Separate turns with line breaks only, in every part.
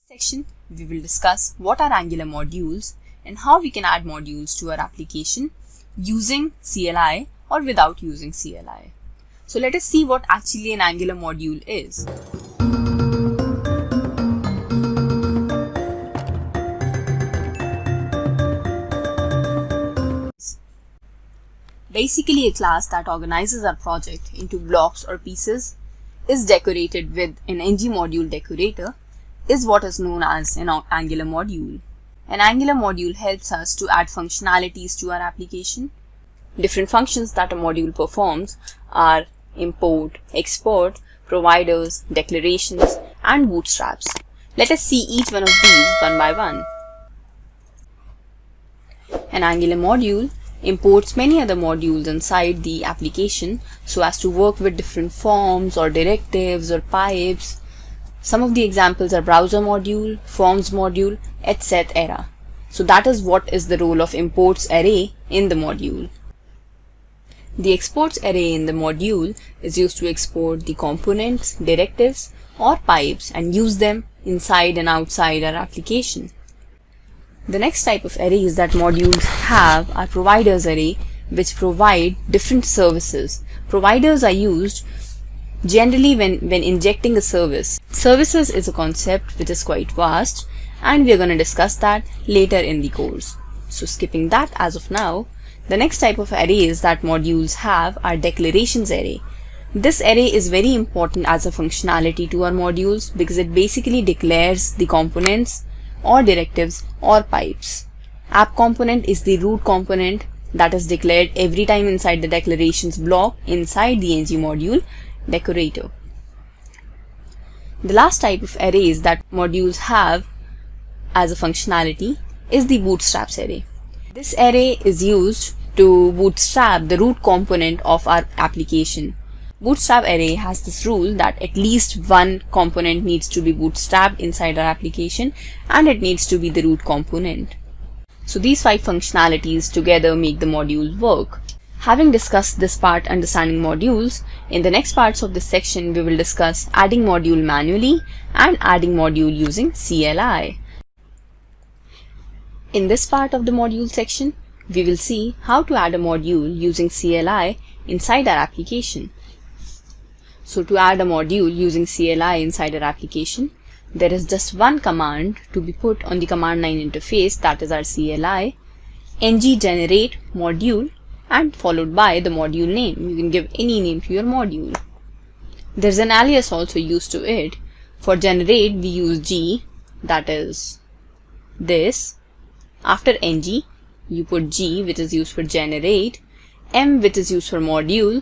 Section, we will discuss what are Angular modules and how we can add modules to our application using CLI or without using CLI. So let us see what actually an Angular module is. Basically, a class that organizes our project into blocks or pieces is decorated with an ng module decorator is what is known as an Angular module. An Angular module helps us to add functionalities to our application. Different functions that a module performs are import, export, providers, declarations, and bootstraps. Let us see each one of these one by one. An Angular module imports many other modules inside the application so as to work with different forms or directives or pipes. Some of the examples are browser module, forms module, etc. So that is what is the role of imports array in the module. The exports array in the module is used to export the components, directives, or pipes and use them inside and outside our application. The next type of arrays that modules have are providers array, which provide different services. Providers are used generally when injecting a service. Services is a concept which is quite vast and we are going to discuss that later in the course. So skipping that as of now, the next type of arrays that modules have are declarations array. This array is very important as a functionality to our modules because it basically declares the components or directives or pipes. App component is the root component that is declared every time inside the declarations block inside the ng module decorator. The last type of arrays that modules have as a functionality is the bootstraps array. This array is used to bootstrap the root component of our application. Bootstrap array has this rule that at least one component needs to be bootstrapped inside our application and it needs to be the root component. So these 5 functionalities together make the module work. Having discussed this part understanding modules, in the next parts of this section we will discuss adding module manually and adding module using CLI. In this part of the module section, we will see how to add a module using CLI inside our application. So to add a module using CLI inside our application, there is just one command to be put on the command line interface, that is our CLI, ng generate module, and followed by the module name. You can give any name to your module. There's an alias also used to it. For generate we use g, that is this. After ng you put g, which is used for generate, m, which is used for module,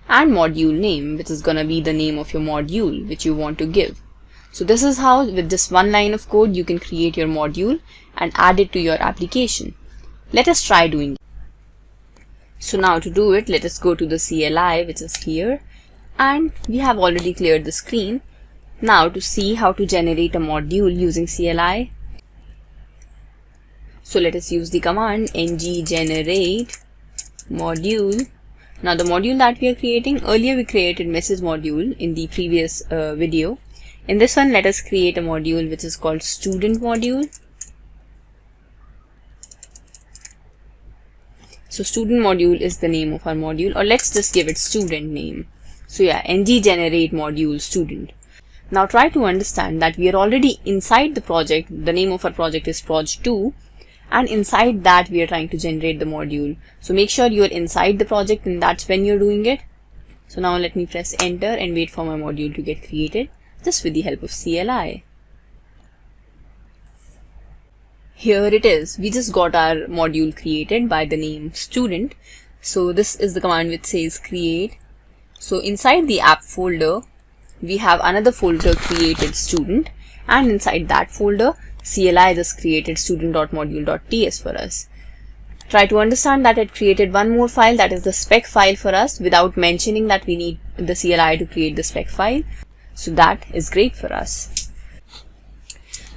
and module name, which is gonna be the name of your module which you want to give. So this is how with just one line of code you can create your module and add it to your application. Let us try doing it. So now to do it, let us go to the CLI, which is here, and we have already cleared the screen. Now to see how to generate a module using CLI, so let us use the command ng generate module. Now the module that we are creating, earlier we created message module in the previous video. In this one, let us create a module which is called student module. So student module is the name of our module, or let's just give it student name. So yeah, ng generate module student. Now try to understand that we are already inside the project. The name of our project is proj2, and inside that we are trying to generate the module. So make sure you are inside the project and that's when you're doing it. So now let me press enter and wait for my module to get created just with the help of CLI. Here it is. We just got our module created by the name student. So this is the command which says create. So inside the app folder, we have another folder created student, and inside that folder, CLI just created student.module.ts for us. Try to understand that it created one more file, that is the spec file for us, without mentioning that we need the CLI to create the spec file. So that is great for us.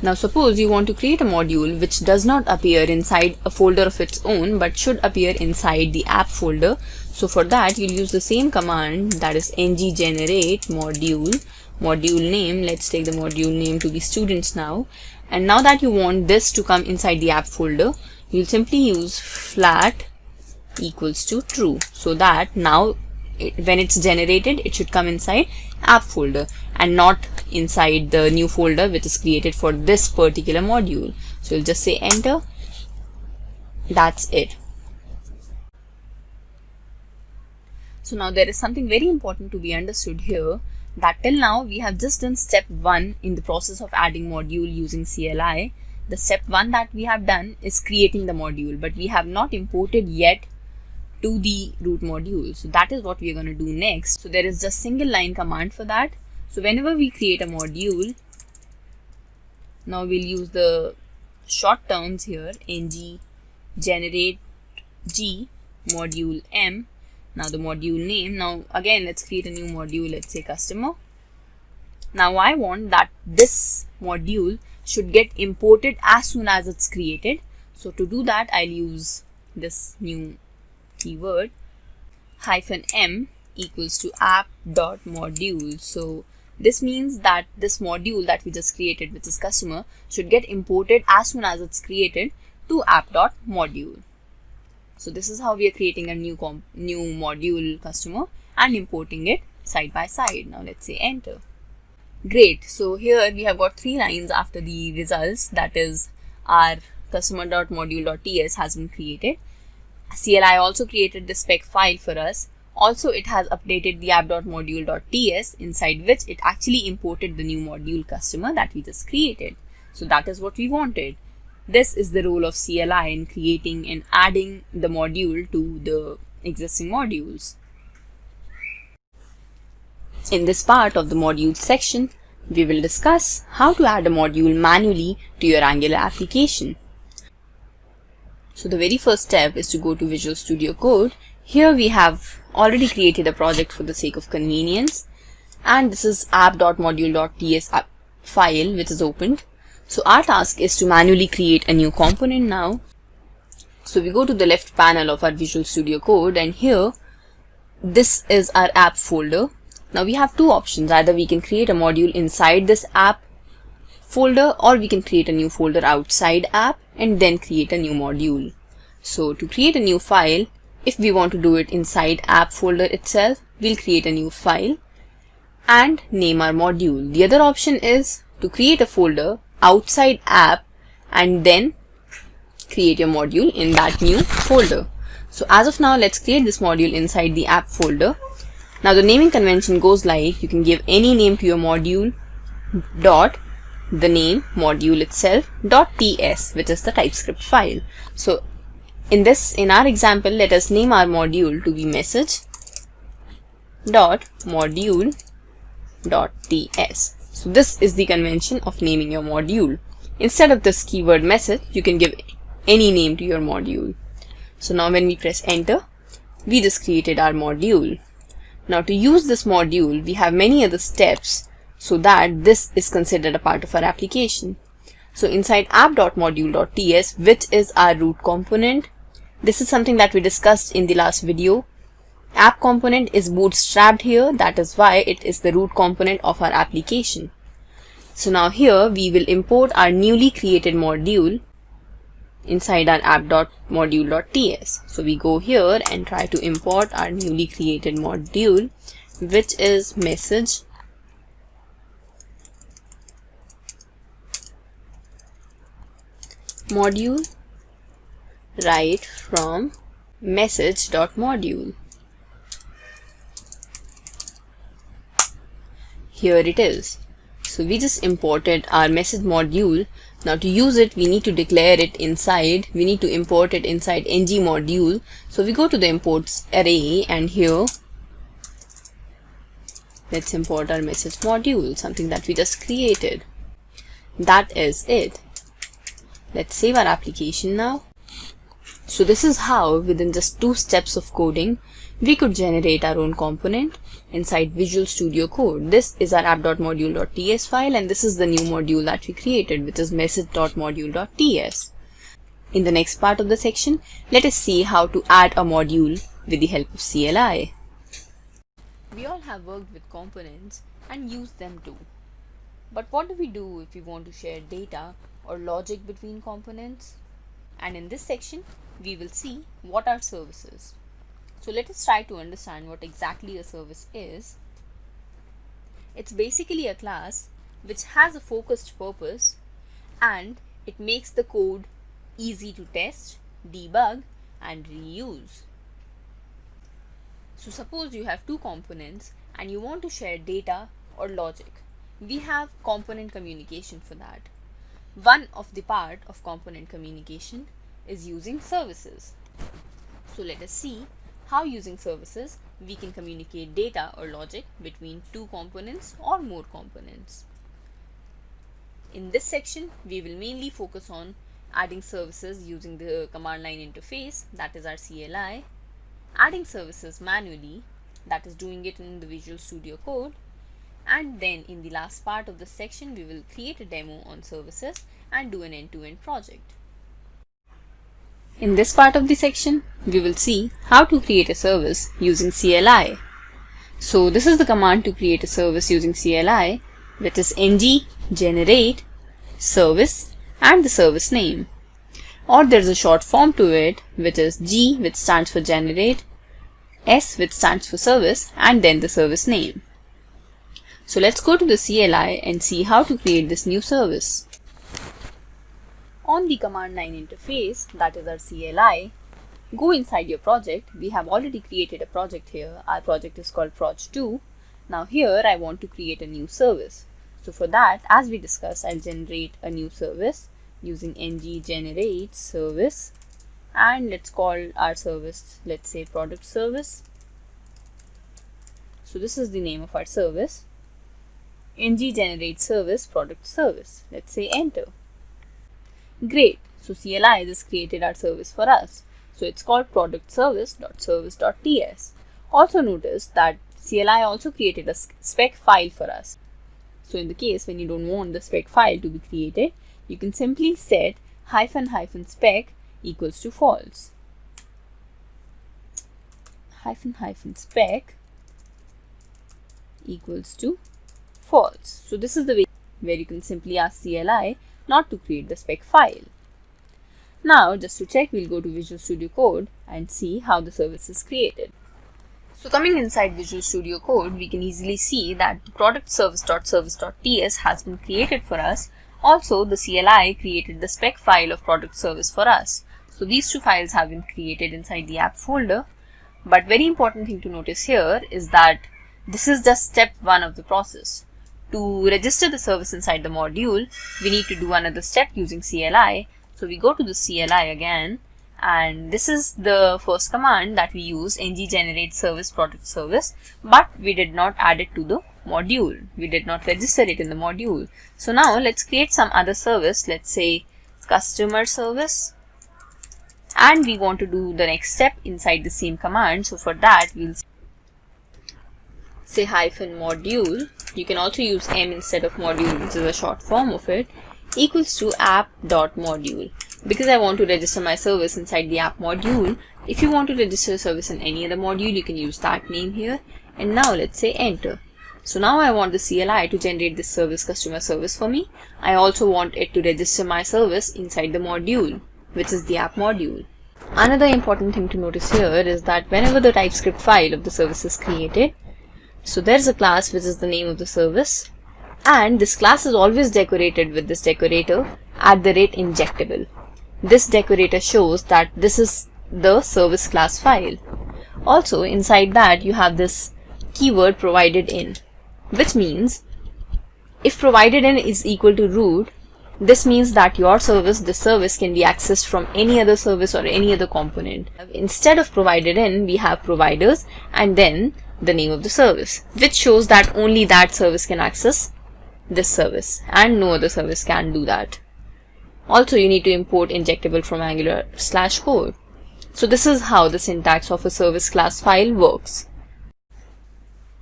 Now suppose you want to create a module which does not appear inside a folder of its own but should appear inside the app folder. So for that you'll use the same command, that is ng generate module, module name. Let's take the module name to be students now. And now that you want this to come inside the app folder, you'll simply use flat equals to true, so that now when it's generated, it should come inside app folder and not inside the new folder which is created for this particular module. So you'll just say enter. That's it. So now there is something very important to be understood here, that till now we have just done step 1 in the process of adding module using CLI. The step 1 that we have done is creating the module, but we have not imported yet to the root module. So that is what we are going to do next. So there is just single line command for that. So whenever we create a module, now we'll use the short terms here, ng generate g module m. Now the module name. Now again, let's create a new module. Let's say customer. Now I want that this module should get imported as soon as it's created. So to do that, I'll use this new keyword -m equals to app.module. So this means that this module that we just created, which is customer, should get imported as soon as it's created to app.module. So this is how we are creating a new module customer and importing it side by side. Now let's say enter. Great. So here we have got 3 lines after the results, that is our customer.module.ts has been created. CLI also created the spec file for us. Also, it has updated the app.module.ts, inside which it actually imported the new module customer that we just created. So that is what we wanted. This is the role of CLI in creating and adding the module to the existing modules. In this part of the module section, we will discuss how to add a module manually to your Angular application. So the very first step is to go to Visual Studio Code. Here we have already created a project for the sake of convenience, and this is app.module.ts file which is opened. So our task is to manually create a new component now. So we go to the left panel of our Visual Studio Code, and here this is our app folder. Now we have two options. Either we can create a module inside this app folder, or we can create a new folder outside app and then create a new module. So to create a new file, if we want to do it inside app folder itself, we'll create a new file and name our module. The other option is to create a folder outside app and then create your module in that new folder. So as of now, let's create this module inside the app folder. Now the naming convention goes like, you can give any name to your module dot the name module itself .ts, which is the TypeScript file. So in our example, let us name our module to be message dot module dot ts. So this is the convention of naming your module. Instead of this keyword message, you can give any name to your module. So now when we press enter, we just created our module. Now to use this module, we have many other steps so that this is considered a part of our application. So inside app.module.ts, which is our root component, this is something that we discussed in the last video. App component is bootstrapped here, that is why it is the root component of our application. So now here we will import our newly created module inside our app.module.ts. So we go here and try to import our newly created module, which is message module right from message.module. Here it is. So we just imported our message module. Now to use it, we need to declare it inside. We need to import it inside ng module. So we go to the imports array, and here let's import our message module, something that we just created. That is it. Let's save our application now. So this is how, within just 2 steps of coding, we could generate our own component inside Visual Studio Code. This is our app.module.ts file, and this is the new module that we created, which is message.module.ts. In the next part of the section, let us see how to add a module with the help of CLI. We all have worked with components, and use them too. But what do we do if we want to share data or logic between components? And in this section, we will see what are services. So let us try to understand what exactly a service is. It's basically a class which has a focused purpose and it makes the code easy to test, debug, and reuse. So suppose you have two components and you want to share data or logic. We have component communication for that. One of the part of component communication is using services. So let us see how using services we can communicate data or logic between two components or more components. In this section, we will mainly focus on adding services using the command line interface, that is our CLI, adding services manually, that is doing it in the Visual Studio Code, and then in the last part of this section, we will create a demo on services and do an end-to-end project. In this part of the section, we will see how to create a service using CLI. So this is the command to create a service using CLI, which is ng generate service and the service name. Or there's a short form to it, which is G, which stands for generate, S, which stands for service, and then the service name. So let's go to the CLI and see how to create this new service. On the command line interface, that is our CLI, go inside your project. We have already created a project here. Our project is called proj2. Now here I want to create a new service. So for that, as we discussed, I'll generate a new service using ng generate service, and let's call our service, let's say product service. So this is the name of our service, ng generate service product service. Let's say enter. Great. So CLI just created our service for us. So it's called product service.service.ts. Also notice that CLI also created a spec file for us. So in the case when you don't want the spec file to be created, you can simply set --spec equals to false. --spec equals to false. So this is the way where you can simply ask CLI not to create the spec file. Now just to check, we'll go to Visual Studio Code and see how the service is created. So coming inside Visual Studio Code, we can easily see that the product service.service.ts has been created for us. Also, the CLI created the spec file of product service for us. So these two files have been created inside the app folder. But very important thing to notice here is that this is just step 1 of the process. To register the service inside the module, we need to do another step using CLI. So we go to the CLI again, and this is the first command that we use, ng generate service product service, but we did not add it to the module. We did not register it in the module. So now let's create some other service, let's say customer service, and we want to do the next step inside the same command. So for that, we'll say -module. You can also use M instead of module, which is a short form of it, equals to app.module. Because I want to register my service inside the app module, if you want to register a service in any other module, you can use that name here. And now let's say enter. So now I want the CLI to generate this service, customer service, for me. I also want it to register my service inside the module, which is the app module. Another important thing to notice here is that whenever the TypeScript file of the service is created, so there's a class which is the name of the service, and this class is always decorated with this decorator @injectable. This decorator shows that this is the service class file. Also inside that you have this keyword provided in, which means if provided in is equal to root, this means that your service, this service can be accessed from any other service or any other component. Instead of provided in, we have providers and then the name of the service, which shows that only that service can access this service and no other service can do that. Also, you need to import injectable from Angular/core. So this is how the syntax of a service class file works.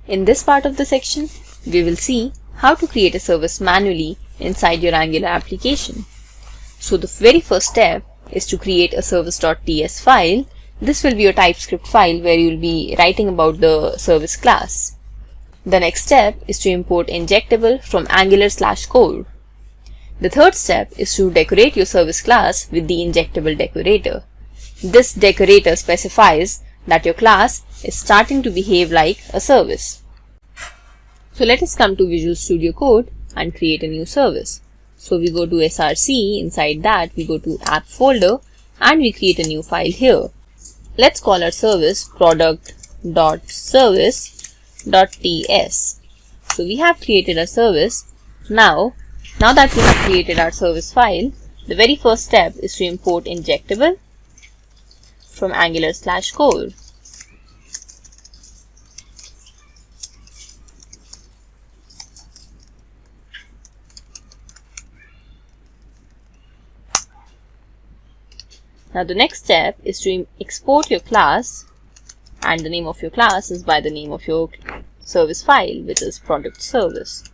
In this part of the section, we will see how to create a service manually inside your Angular application. So the very first step is to create a service.ts file. This will be a TypeScript file where you will be writing about the service class. The next step is to import injectable from Angular/core. The third step is to decorate your service class with the injectable decorator. This decorator specifies that your class is starting to behave like a service. So let us come to Visual Studio Code and create a new service. So we go to src, inside that we go to app folder and we create a new file here. Let's call our service product.service.ts. So we have created a service. Now that we have created our service file, the very first step is to import injectable from Angular/core. Now the next step is to export your class, and the name of your class is by the name of your service file, which is product service.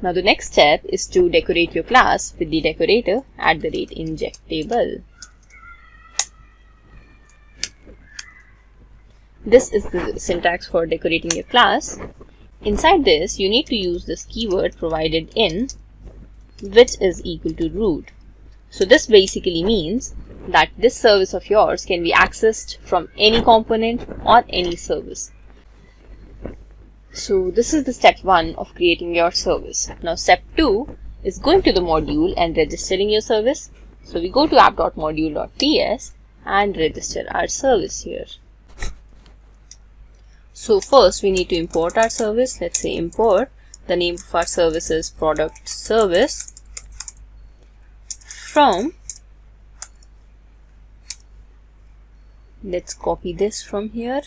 Now the next step is to decorate your class with the decorator @injectable. This is the syntax for decorating your class. Inside this, you need to use this keyword provided in, which is equal to root. So this basically means that this service of yours can be accessed from any component or any service. So this is the step 1 of creating your service. Now step 2 is going to the module and registering your service. So we go to app.module.ts and register our service here. So first we need to import our service. Let's say import. The name of our service is product service from, let's copy this from here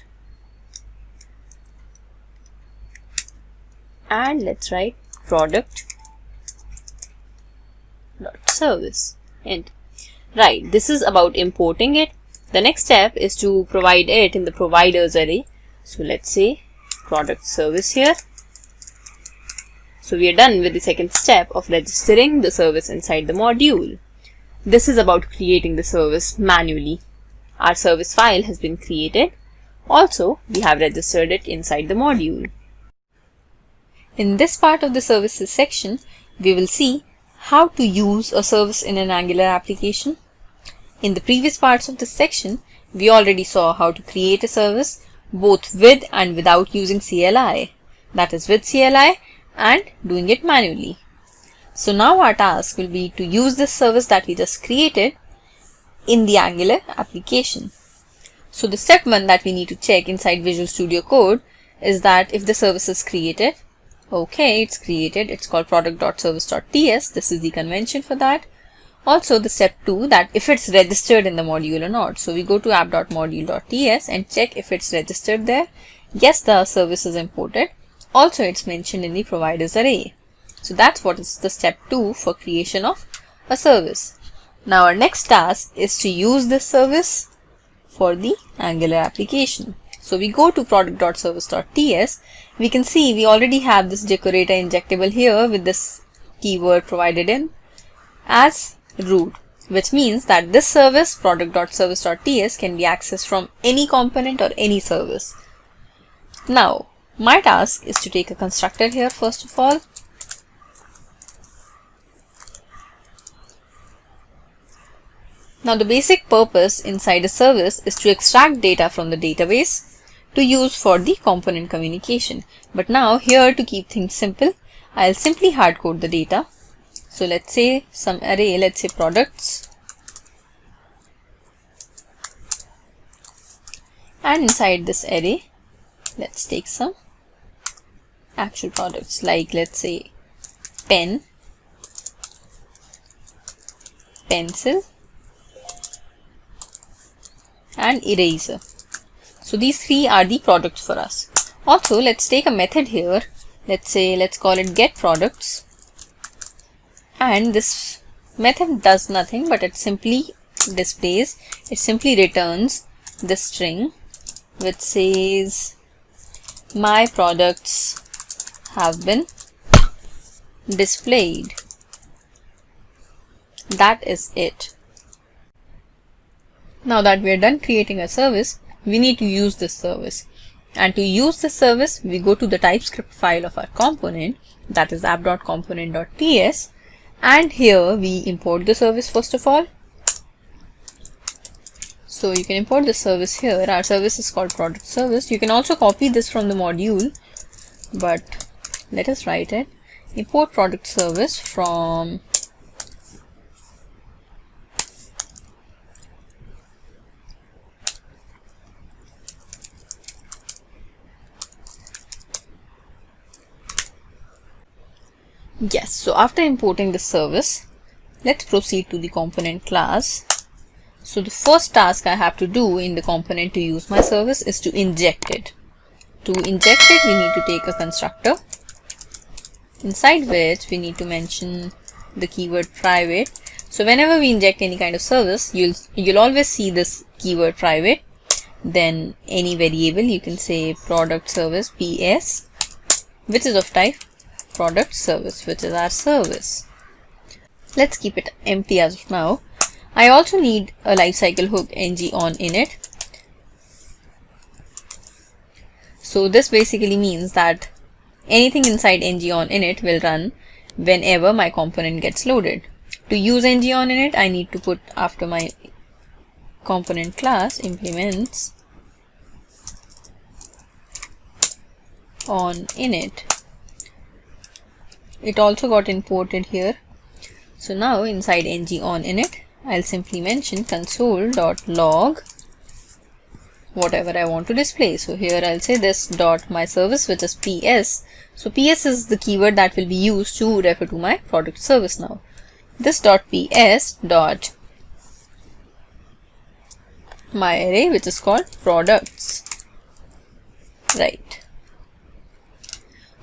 and let's write product.service. And right, this is about importing it. The next step is to provide it in the providers array. So let's say product service here. So we are done with the second step of registering the service inside the module. This is about creating the service manually. Our service file has been created. Also, we have registered it inside the module. In this part of the services section, we will see how to use a service in an Angular application. In the previous parts of this section, we already saw how to create a service both with and without using CLI, that is with CLI and doing it manually. So now our task will be to use this service that we just created in the Angular application. So the step 1 that we need to check inside Visual Studio Code is that if the service is created, okay, it's created, it's called product.service.ts, this is the convention for that. Also the step 2, that if it's registered in the module or not. So we go to app.module.ts and check if it's registered there. Yes, the service is imported. Also it's mentioned in the providers array. So that's what is the step 2 for creation of a service. Now our next task is to use this service for the Angular application. So we go to product.service.ts. We can see we already have this decorator injectable here with this keyword provided in as root, which means that this service product.service.ts can be accessed from any component or any service. Now my task is to take a constructor here first of all. Now the basic purpose inside a service is to extract data from the database to use for the component communication. But now here, to keep things simple, I'll simply hard code the data. So let's say some array, let's say products, and inside this array let's take some actual products, like let's say pen, pencil and eraser. So these 3 are the products for us. Also let's take a method here. Let's call it getProducts, and this method does nothing but it simply displays, it simply returns the string which says my products have been displayed. That is it. Now that we are done creating a service, we need to use this service. And to use this service, we go to the TypeScript file of our component, that is app.component.ts, and here we import the service first of all. So you can import the service here. Our service is called product service. You can also copy this from the module, but let us write it. Import product service from Yes, so after importing the service, let's proceed to the component class. So the first task I have to do in the component to use my service is to inject it. To inject it, we need to take a constructor, inside which we need to mention the keyword private. So whenever we inject any kind of service, you'll always see this keyword private. Then any variable, you can say product service ps, which is of type product service, which is our service. Let's keep it empty as of now. I also need a lifecycle hook ng on init. So this basically means that anything inside ng on init will run whenever my component gets loaded. To use ng on init, I need to put after my component class implements on init. It also got imported here. So now inside ng on init, I'll simply mention console.log whatever I want to display. So here I'll say this dot my service, which is ps. So ps is the keyword that will be used to refer to my product service now. This dot ps dot my array, which is called products. Right.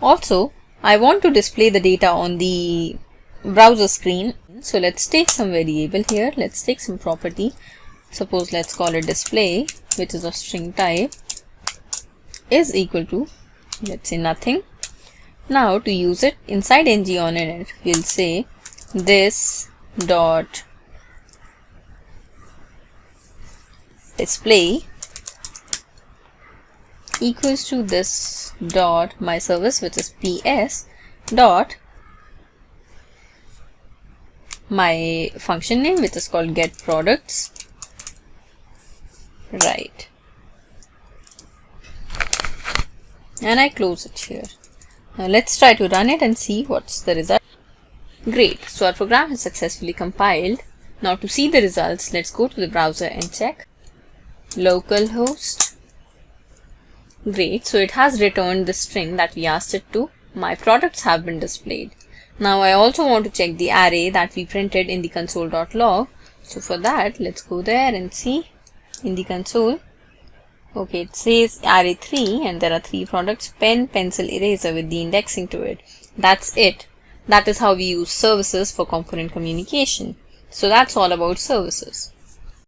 Also, I want to display the data on the browser screen. So let's take some variable here. Let's take some property. Suppose let's call it display, which is of string type, is equal to, let's say, nothing. Now to use it inside ng on init, we'll say this dot display equals to this dot my service, which is ps dot my function name, which is called get products. Right. And I close it here. Now let's try to run it and see what's the result. Great. So our program has successfully compiled. Now to see the results, let's go to the browser and check. Localhost. Great. So it has returned the string that we asked it to. My products have been displayed. Now I also want to check the array that we printed in the console.log. So for that, let's go there and see in the console. Okay, it says array 3 and there are 3 products, pen, pencil, eraser with the indexing to it. That's it. That is how we use services for component communication. So that's all about services.